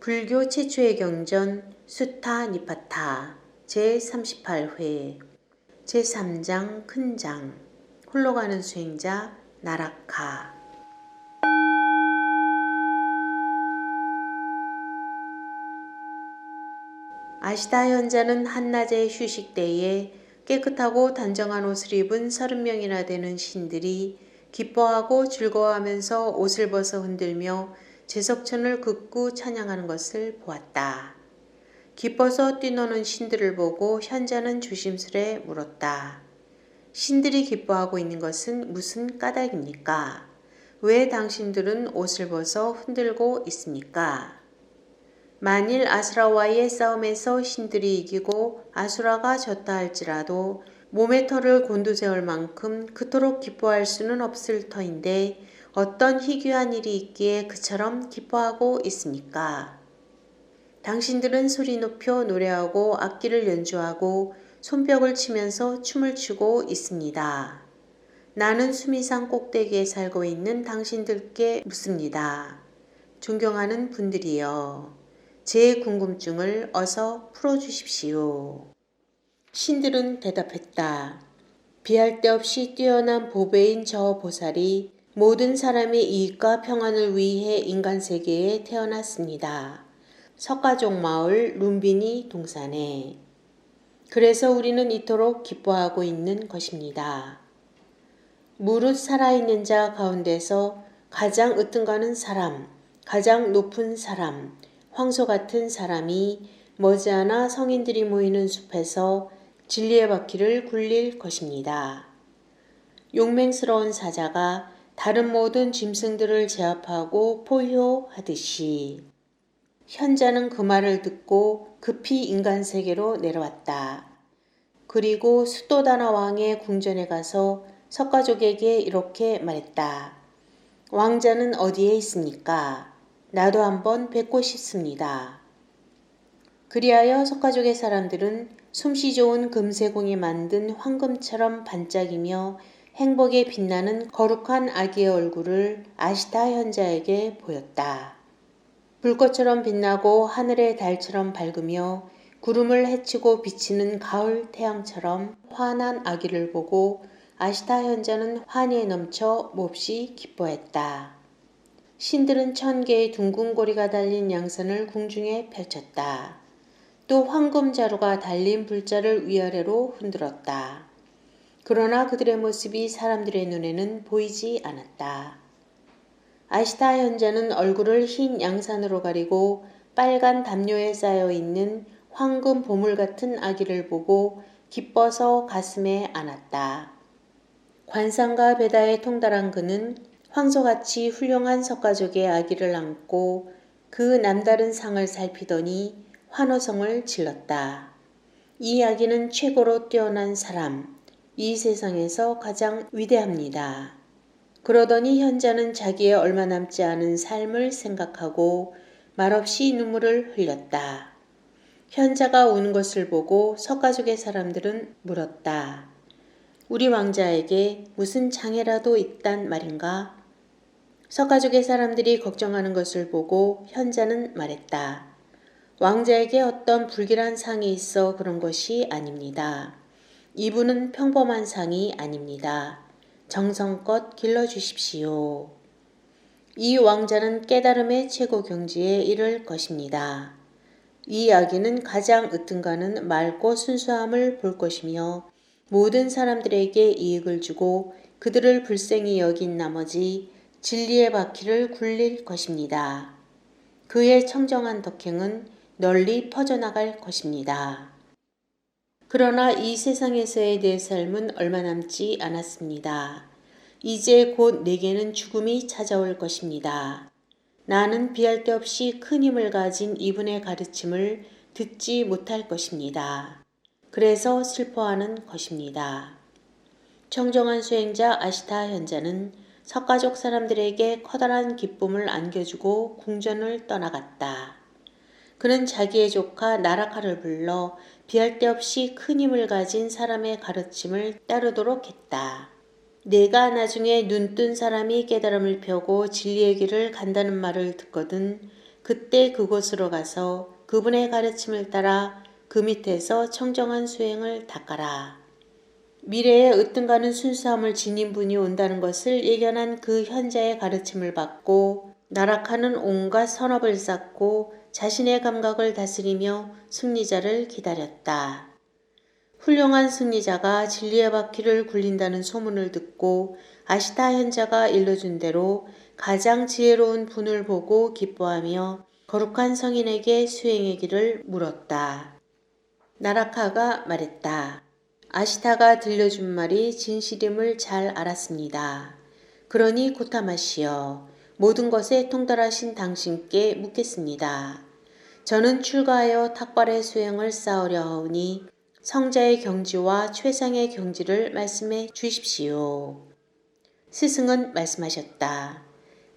불교 최초의 경전 수타 니파타 제38회 제3장 큰장 홀로 가는 수행자 나라카. 아시타 현자는 한낮의 휴식 때에 깨끗하고 단정한 옷을 입은 30명이나 되는 신들이 기뻐하고 즐거워하면서 옷을 벗어 흔들며 제석천을 긋고 찬양하는 것을 보았다. 기뻐서 뛰노는 신들을 보고 현자는 조심스레 물었다. 신들이 기뻐하고 있는 것은 무슨 까닭입니까? 왜 당신들은 옷을 벗어 흔들고 있습니까? 만일 아수라와의 싸움에서 신들이 이기고 아수라가 졌다 할지라도 몸의 털을 곤두세울 만큼 그토록 기뻐할 수는 없을 터인데 어떤 희귀한 일이 있기에 그처럼 기뻐하고 있습니까? 당신들은 소리 높여 노래하고 악기를 연주하고 손뼉을 치면서 춤을 추고 있습니다. 나는 수미산 꼭대기에 살고 있는 당신들께 묻습니다. 존경하는 분들이여. 제 궁금증을 어서 풀어주십시오. 신들은 대답했다. 비할 데 없이 뛰어난 보배인 저 보살이 모든 사람의 이익과 평안을 위해 인간 세계에 태어났습니다. 석가족 마을 룸비니 동산에. 그래서 우리는 이토록 기뻐하고 있는 것입니다. 무릇 살아있는 자 가운데서 가장 으뜸가는 사람, 가장 높은 사람, 황소 같은 사람이 머지않아 성인들이 모이는 숲에서 진리의 바퀴를 굴릴 것입니다. 용맹스러운 사자가 다른 모든 짐승들을 제압하고 포효하듯이 현자는 그 말을 듣고 급히 인간 세계로 내려왔다. 그리고 수도다나 왕의 궁전에 가서 석가족에게 이렇게 말했다. 왕자는 어디에 있습니까? 나도 한번 뵙고 싶습니다. 그리하여 석가족의 사람들은 솜씨 좋은 금세공이 만든 황금처럼 반짝이며 행복에 빛나는 거룩한 아기의 얼굴을 아시타 현자에게 보였다. 불꽃처럼 빛나고 하늘의 달처럼 밝으며 구름을 헤치고 비치는 가을 태양처럼 환한 아기를 보고 아시타 현자는 환희에 넘쳐 몹시 기뻐했다. 신들은 1000개의 둥근 고리가 달린 양선을 궁중에 펼쳤다. 또 황금 자루가 달린 불자를 위아래로 흔들었다. 그러나 그들의 모습이 사람들의 눈에는 보이지 않았다. 아시타 현자는 얼굴을 흰 양산으로 가리고 빨간 담요에 쌓여있는 황금 보물 같은 아기를 보고 기뻐서 가슴에 안았다. 관상과 베다에 통달한 그는 황소같이 훌륭한 석가족의 아기를 안고 그 남다른 상을 살피더니 환호성을 질렀다. 이 아기는 최고로 뛰어난 사람, 이 세상에서 가장 위대합니다. 그러더니 현자는 자기의 얼마 남지 않은 삶을 생각하고 말없이 눈물을 흘렸다. 현자가 우는 것을 보고 석가족의 사람들은 물었다. 우리 왕자에게 무슨 장애라도 있단 말인가? 석가족의 사람들이 걱정하는 것을 보고 현자는 말했다. 왕자에게 어떤 불길한 상이 있어 그런 것이 아닙니다. 이분은 평범한 상이 아닙니다. 정성껏 길러주십시오. 이 왕자는 깨달음의 최고 경지에 이를 것입니다. 이 아기는 가장 으뜸가는 맑고 순수함을 볼 것이며 모든 사람들에게 이익을 주고 그들을 불쌍히 여긴 나머지 진리의 바퀴를 굴릴 것입니다. 그의 청정한 덕행은 널리 퍼져나갈 것입니다. 그러나 이 세상에서의 내 삶은 얼마 남지 않았습니다. 이제 곧 내게는 죽음이 찾아올 것입니다. 나는 비할 데 없이 큰 힘을 가진 이분의 가르침을 듣지 못할 것입니다. 그래서 슬퍼하는 것입니다. 청정한 수행자 아시타 현자는 석가족 사람들에게 커다란 기쁨을 안겨주고 궁전을 떠나갔다. 그는 자기의 조카 나라카를 불러 비할 데 없이 큰 힘을 가진 사람의 가르침을 따르도록 했다. 내가 나중에 눈뜬 사람이 깨달음을 펴고 진리의 길을 간다는 말을 듣거든 그때 그곳으로 가서 그분의 가르침을 따라 그 밑에서 청정한 수행을 닦아라. 미래에 으뜸가는 순수함을 지닌 분이 온다는 것을 예견한 그 현자의 가르침을 받고 나락하는 온갖 선업을 쌓고 자신의 감각을 다스리며 승리자를 기다렸다. 훌륭한 승리자가 진리의 바퀴를 굴린다는 소문을 듣고 아시타 현자가 일러준 대로 가장 지혜로운 분을 보고 기뻐하며 거룩한 성인에게 수행의 길을 물었다. 나라카가 말했다. 아시타가 들려준 말이 진실임을 잘 알았습니다. 그러니 고타마시여, 모든 것에 통달하신 당신께 묻겠습니다. 저는 출가하여 탁발의 수행을 쌓으려 하오니 성자의 경지와 최상의 경지를 말씀해 주십시오. 스승은 말씀하셨다.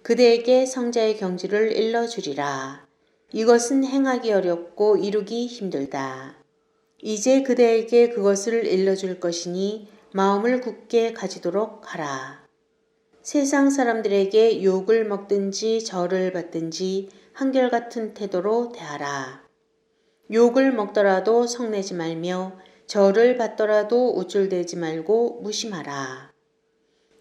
그대에게 성자의 경지를 일러주리라. 이것은 행하기 어렵고 이루기 힘들다. 이제 그대에게 그것을 일러줄 것이니 마음을 굳게 가지도록 하라. 세상 사람들에게 욕을 먹든지 절을 받든지 한결같은 태도로 대하라. 욕을 먹더라도 성내지 말며 절을 받더라도 우쭐대지 말고 무심하라.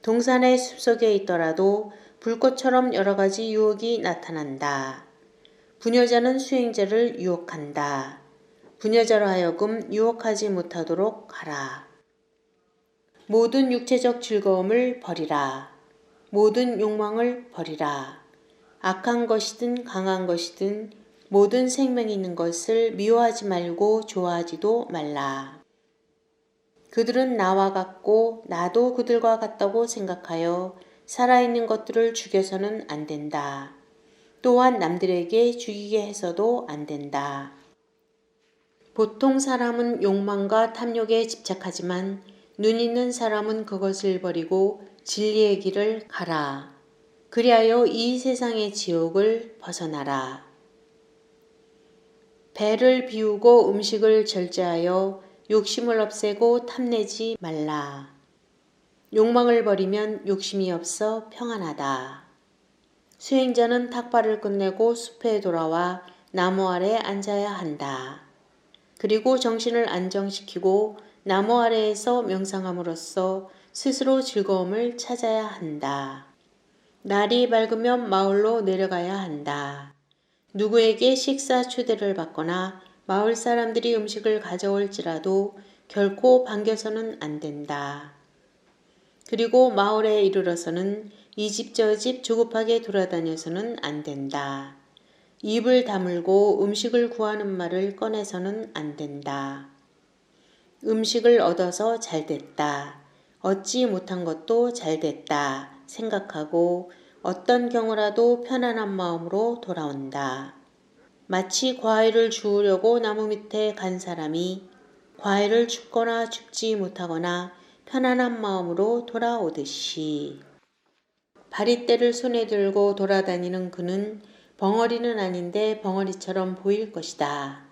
동산의 숲속에 있더라도 불꽃처럼 여러 가지 유혹이 나타난다. 부녀자는 수행자를 유혹한다. 부녀자로 하여금 유혹하지 못하도록 하라. 모든 육체적 즐거움을 버리라. 모든 욕망을 버리라. 악한 것이든 강한 것이든 모든 생명이 있는 것을 미워하지 말고 좋아하지도 말라. 그들은 나와 같고 나도 그들과 같다고 생각하여 살아있는 것들을 죽여서는 안 된다. 또한 남들에게 죽이게 해서도 안 된다. 보통 사람은 욕망과 탐욕에 집착하지만 눈 있는 사람은 그것을 버리고 진리의 길을 가라. 그리하여 이 세상의 지옥을 벗어나라. 배를 비우고 음식을 절제하여 욕심을 없애고 탐내지 말라. 욕망을 버리면 욕심이 없어 평안하다. 수행자는 탁발을 끝내고 숲에 돌아와 나무 아래 앉아야 한다. 그리고 정신을 안정시키고 나무 아래에서 명상함으로써 스스로 즐거움을 찾아야 한다. 날이 밝으면 마을로 내려가야 한다. 누구에게 식사 초대를 받거나 마을 사람들이 음식을 가져올지라도 결코 반겨서는 안 된다. 그리고 마을에 이르러서는 이 집 저 집 조급하게 돌아다녀서는 안 된다. 입을 다물고 음식을 구하는 말을 꺼내서는 안 된다. 음식을 얻어서 잘 됐다. 얻지 못한 것도 잘 됐다. 생각하고 어떤 경우라도 편안한 마음으로 돌아온다. 마치 과일을 주우려고 나무 밑에 간 사람이 과일을 줍거나 줍지 못하거나 편안한 마음으로 돌아오듯이 바리떼를 손에 들고 돌아다니는 그는 벙어리는 아닌데 벙어리처럼 보일 것이다.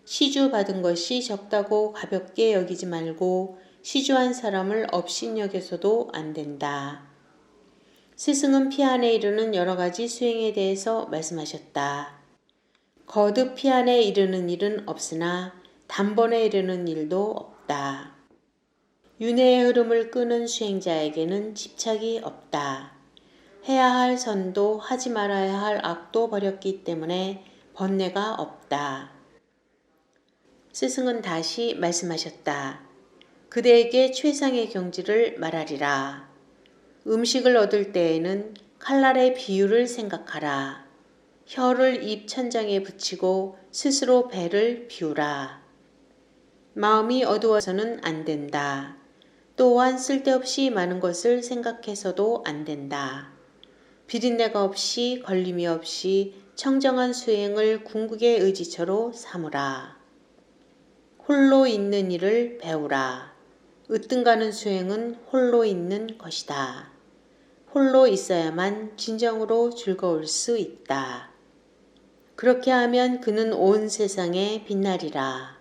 시주 받은 것이 적다고 가볍게 여기지 말고 시주한 사람을 업신여겨서도 안 된다. 스승은 피안에 이르는 여러 가지 수행에 대해서 말씀하셨다. 거듭 피안에 이르는 일은 없으나 단번에 이르는 일도 없다. 윤회의 흐름을 끄는 수행자에게는 집착이 없다. 해야 할 선도 하지 말아야 할 악도 버렸기 때문에 번뇌가 없다. 스승은 다시 말씀하셨다. 그대에게 최상의 경지를 말하리라. 음식을 얻을 때에는 칼날의 비유를 생각하라. 혀를 입 천장에 붙이고 스스로 배를 비우라. 마음이 어두워서는 안 된다. 또한 쓸데없이 많은 것을 생각해서도 안 된다. 비린내가 없이 걸림이 없이 청정한 수행을 궁극의 의지처로 삼으라. 홀로 있는 일을 배우라. 으뜸가는 수행은 홀로 있는 것이다. 홀로 있어야만 진정으로 즐거울 수 있다. 그렇게 하면 그는 온 세상에 빛나리라.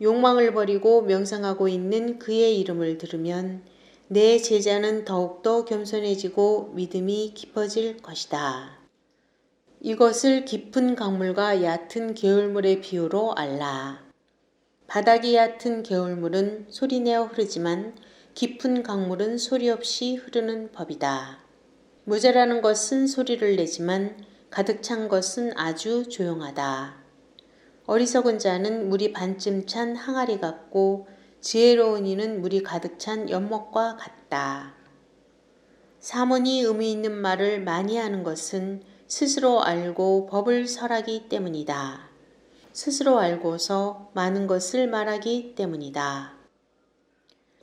욕망을 버리고 명상하고 있는 그의 이름을 들으면 내 제자는 더욱더 겸손해지고 믿음이 깊어질 것이다. 이것을 깊은 강물과 얕은 개울물의 비유로 알라. 바닥이 얕은 개울물은 소리내어 흐르지만 깊은 강물은 소리 없이 흐르는 법이다. 모자라는 것은 소리를 내지만 가득 찬 것은 아주 조용하다. 어리석은 자는 물이 반쯤 찬 항아리 같고 지혜로운 이는 물이 가득 찬 연못과 같다. 사문이 의미 있는 말을 많이 하는 것은 스스로 알고 법을 설하기 때문이다. 스스로 알고서 많은 것을 말하기 때문이다.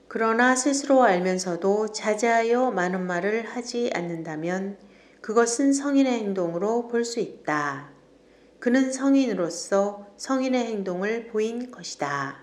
그러나 스스로 알면서도 자제하여 많은 말을 하지 않는다면 그것은 성인의 행동으로 볼 수 있다. 그는 성인으로서 성인의 행동을 보인 것이다.